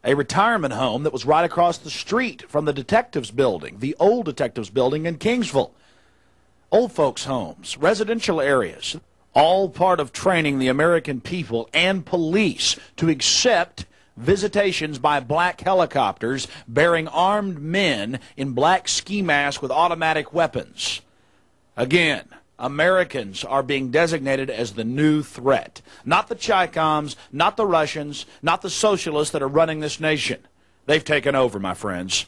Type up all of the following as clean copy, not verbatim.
a retirement home that was right across the street from the detectives building, the old detectives building in Kingsville. Old folks' homes, residential areas, all part of training the American people and police to accept visitations by black helicopters bearing armed men in black ski masks with automatic weapons. Again, Americans are being designated as the new threat. Not the Chicom's, not the Russians, not the socialists that are running this nation. They've taken over, my friends.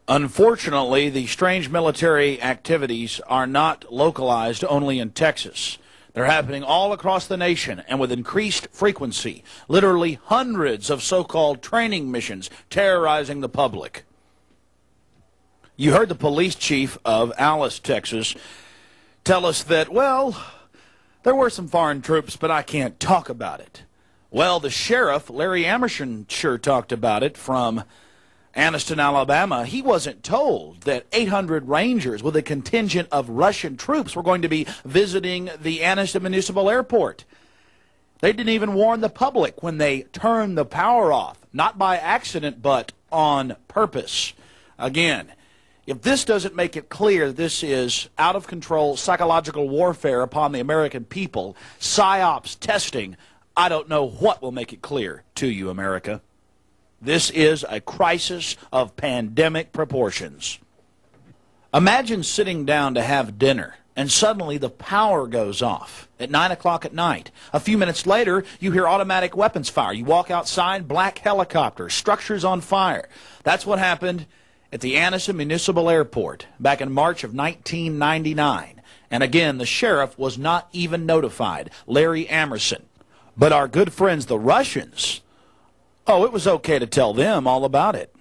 Unfortunately, the strange military activities are not localized only in Texas. They're happening all across the nation and with increased frequency. Literally hundreds of so-called training missions terrorizing the public. You heard the police chief of Alice, Texas, tell us that, well, there were some foreign troops, but I can't talk about it. Well, the sheriff, Larry Amerson, sure talked about it from Anniston, Alabama. He wasn't told that 800 Rangers with a contingent of Russian troops were going to be visiting the Anniston Municipal Airport. They didn't even warn the public when they turned the power off, not by accident, but on purpose. Again, if this doesn't make it clear this is out-of-control psychological warfare upon the American people, psyops testing, I don't know what will make it clear to you, America. This is a crisis of pandemic proportions. Imagine sitting down to have dinner, and suddenly the power goes off at 9 o'clock at night. A few minutes later, you hear automatic weapons fire. You walk outside, black helicopters, structures on fire. That's what happened at the Anniston Municipal Airport back in March of 1999. And again, the sheriff was not even notified, Larry Amerson. But our good friends, the Russians, oh, it was okay to tell them all about it.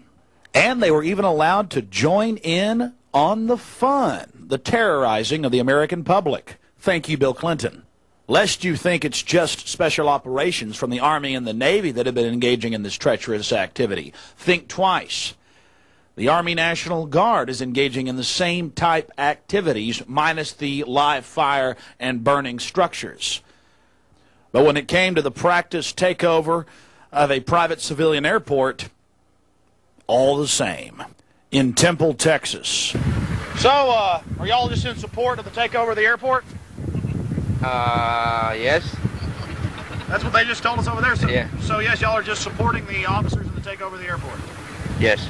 And they were even allowed to join in on the fun, the terrorizing of the American public. Thank you, Bill Clinton. Lest you think it's just special operations from the Army and the Navy that have been engaging in this treacherous activity. Think twice. The Army National Guard is engaging in the same type activities, minus the live fire and burning structures. But when it came to the practice takeover of a private civilian airport, all the same. In Temple, Texas. So, are y'all just in support of the takeover of the airport? Yes. That's what they just told us over there. So, yeah. So yes, y'all are just supporting the officers in the takeover of the airport. Yes.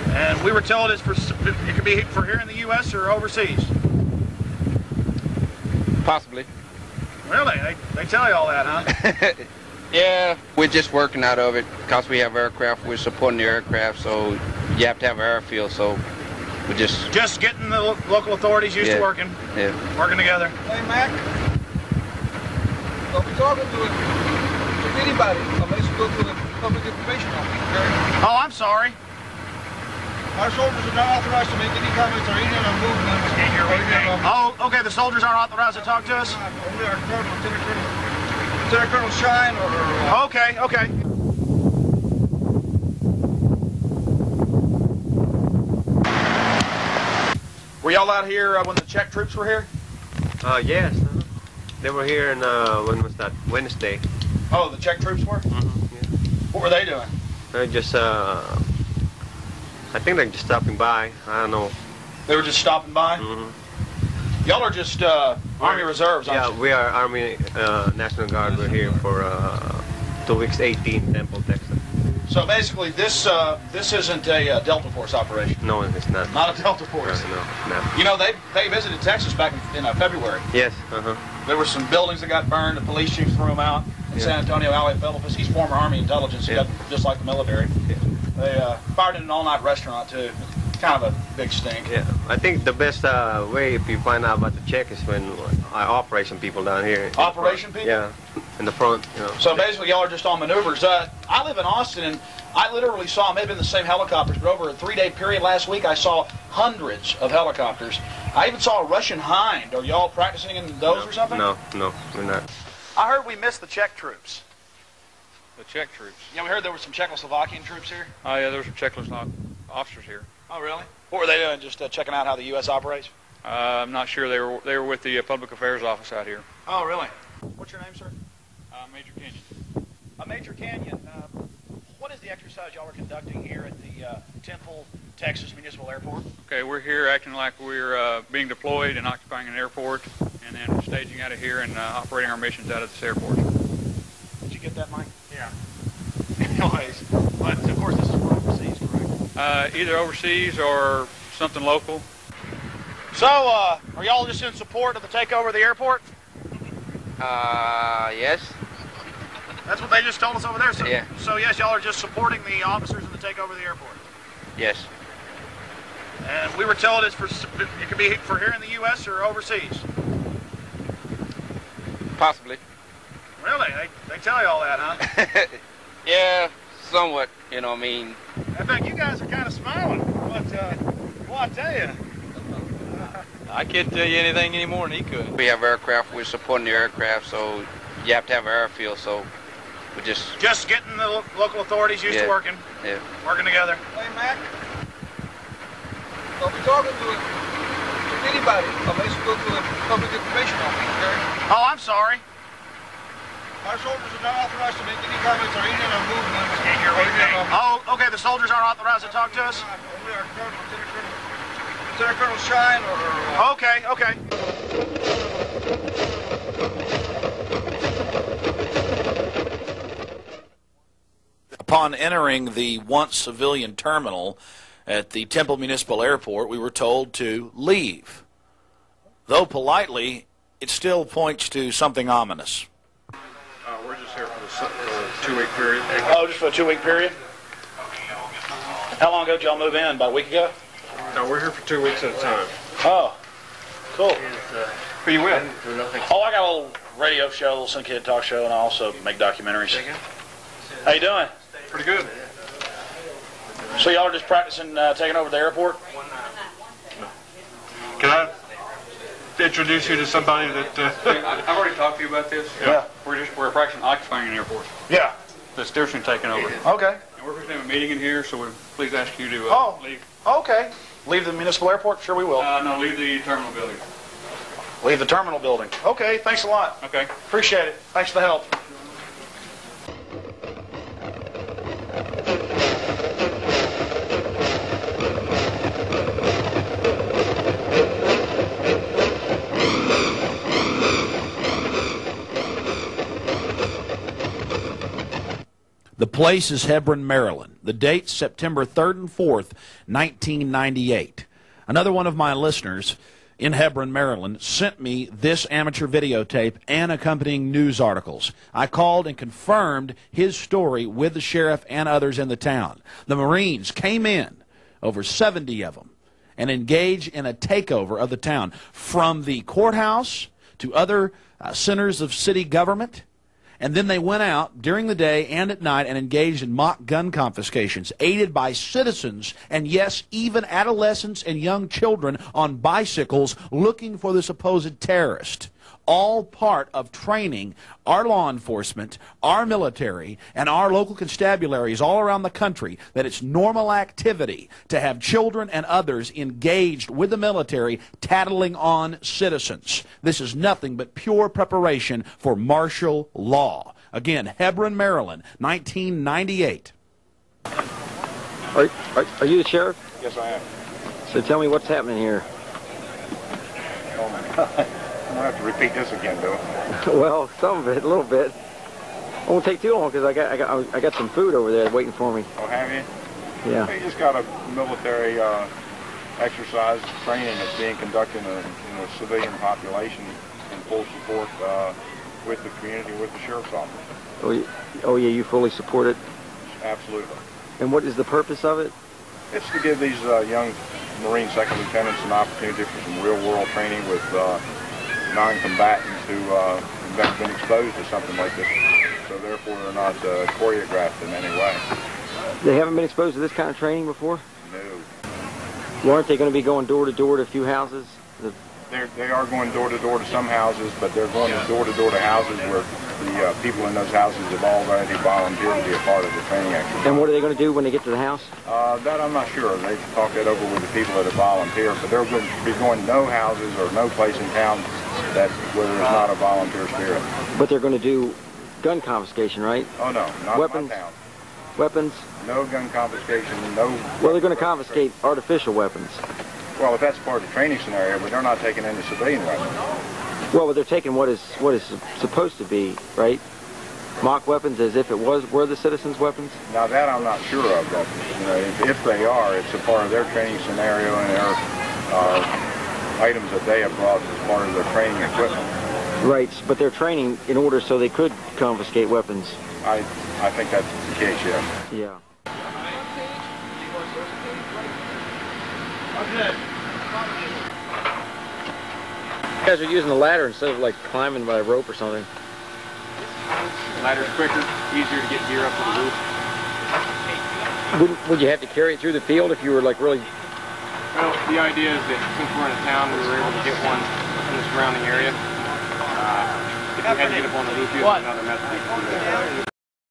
And we were told it could be for here in the U.S. or overseas. Possibly. Really? They tell you all that, huh? Yeah, we're just working out of it because we have aircraft. We're supporting the aircraft, so you have to have an airfield. So we just getting the local authorities used to working. Yeah. Working together. Hey, Mac. Don't be talking to anybody unless you go to the public information office, okay? Oh, I'm sorry. Our soldiers are not authorized to make any comments or any other movement. Oh, okay, the soldiers aren't authorized to talk to us? Only our Colonel, Lieutenant Colonel Shine or... Okay, okay. Were y'all out here when the Czech troops were here? Yes. They were here in, when was that? Wednesday. Oh, the Czech troops were? Mm-hmm. Yeah. What were they doing? They're just, I think they're just stopping by. I don't know. They were just stopping by? Mm-hmm. Y'all are just Army Reserves, aren't you? Yeah, we are Army National Guard. We're here for 2 weeks 18, Temple, Texas. So basically, this isn't a Delta Force operation. No, it's not. Not a Delta Force. No. You know, they visited Texas back in February. Yes. There were some buildings that got burned. The police chief threw them out. In San Antonio, Ali Philippus, he's former Army intelligence. He got just like the military. Yeah. They fired in an all-night restaurant too. Kind of a big stink. Yeah, I think the best way if you find out about the Czech is when operation people down here. Operation people? Yeah, in the front. You know. So basically, y'all are just on maneuvers. I live in Austin, and I literally saw maybe in the same helicopters, but over a 3-day period last week, I saw hundreds of helicopters. I even saw a Russian Hind. Are y'all practicing in those or something? No, we're not. I heard we missed the Czech troops. The Czech troops? Yeah, we heard there were some Czechoslovakian troops here. Oh, yeah, there were some Czechoslovak officers here. Oh, really? What were they doing? Just checking out how the U.S. operates? I'm not sure. They were with the Public Affairs Office out here. Oh, really? What's your name, sir? Major Kenyon. Major Canyon, what is the exercise y'all are conducting here at the Temple, Texas Municipal Airport? Okay, we're here acting like we're being deployed and occupying an airport, and then staging out of here and operating our missions out of this airport. Did you get that, Mike? Yeah. Anyways, but of course this is for overseas, correct? Either overseas or something local. So, are y'all just in support of the takeover of the airport? Yes. That's what they just told us over there. So, Yeah. So yes, y'all are just supporting the officers in the takeover of the airport. Yes. And we were told it could be for here in the U.S. or overseas. Possibly. Really? They tell you all that, huh? Yeah, somewhat. You know, I mean. I think you guys are kind of smiling. But, well, I tell you. I can't tell you anything any more than he could. We have aircraft. We're supporting the aircraft, so you have to have an airfield. So we just. Just getting the local authorities used to working. Yeah. Working together. Hey, Mac. Don't be talking to anybody unless you go to the public information office, okay? Oh, I'm sorry. Our soldiers are not authorized to make any comments or any other movements. Can't hear anything. Oh, okay, the soldiers aren't authorized to talk to us? Only our Colonel, Lieutenant Colonel Shine or... Okay, okay. Upon entering the once civilian terminal at the Temple Municipal Airport, we were told to leave. Though politely, it still points to something ominous. We're just here for the 2-week period. Oh, just for a 2-week period? How long ago did y'all move in? About a week ago? No, we're here for 2 weeks at a time. Oh, cool. Who you with? Oh, I got a little radio show, a little Sun Kid talk show, and I also make documentaries. How you doing? Pretty good. So y'all are just practicing taking over the airport? Can I introduce you to somebody that... I've already talked to you about this. Yeah. We're practicing occupying an airport. Yeah. That's different from taking over. Okay. And we're going to have a meeting in here, so we please ask you to leave. Okay. Leave the municipal airport? Sure we will. No, leave the terminal building. Leave the terminal building. Okay, thanks a lot. Okay. Appreciate it. Thanks for the help. The place is Hebron, Maryland. The date, September 3rd and 4th, 1998. Another one of my listeners in Hebron, Maryland, sent me this amateur videotape and accompanying news articles. I called and confirmed his story with the sheriff and others in the town. The Marines came in, over 70 of them, and engaged in a takeover of the town, from the courthouse to other centers of city government. And then they went out during the day and at night and engaged in mock gun confiscations, aided by citizens and, yes, even adolescents and young children on bicycles looking for the supposed terrorist. All part of training our law enforcement, our military, and our local constabularies all around the country that it's normal activity to have children and others engaged with the military tattling on citizens. This is nothing but pure preparation for martial law. Again, Hebron, Maryland, 1998. Are you the sheriff? Yes, I am. So tell me what's happening here. Oh, my. I'm going to have to repeat this again, Bill. Well, some of it, a little bit. It won't take too long because I got some food over there waiting for me. Oh, have you? Yeah. You just got a military exercise training that's being conducted in a civilian population in full support with the community, with the sheriff's office. Oh yeah, you fully support it? Absolutely. And what is the purpose of it? It's to give these young Marine second lieutenants an opportunity for some real-world training with non-combatants who have never been exposed to something like this, so therefore they're not choreographed in any way. They haven't been exposed to this kind of training before? No. Well, aren't they going to be going door to door to a few houses? They are going door to door to some houses, but they're going door to door to houses where the people in those houses have already volunteered to be a part of the training exercise. And what are they going to do when they get to the house? That I'm not sure. They talk that over with the people that have volunteered, but they're going to be going no houses or no place in town where there's not a volunteer spirit. But they're going to do gun confiscation, right? Oh no, not Weapons? in my town. Weapons? No gun confiscation, no... Well, they're going to confiscate artificial weapons. Well, if that's part of the training scenario, but they're not taking any civilian weapons. Well, but they're taking what is supposed to be, right? Mock weapons as if it were the citizens' weapons? Now that I'm not sure of, but if they are, it's a part of their training scenario and their items that they have brought as part of their training equipment. Right, but they're training in order so they could confiscate weapons. I think that's the case, yes. Yeah. You guys are using a ladder instead of like climbing by a rope or something. Ladder's quicker, easier to get gear up to the roof. Would you have to carry it through the field if you were like really... Well, the idea is that since we're in a town, we were able to get one in the surrounding area. If you had to get up on the roof, you have another method.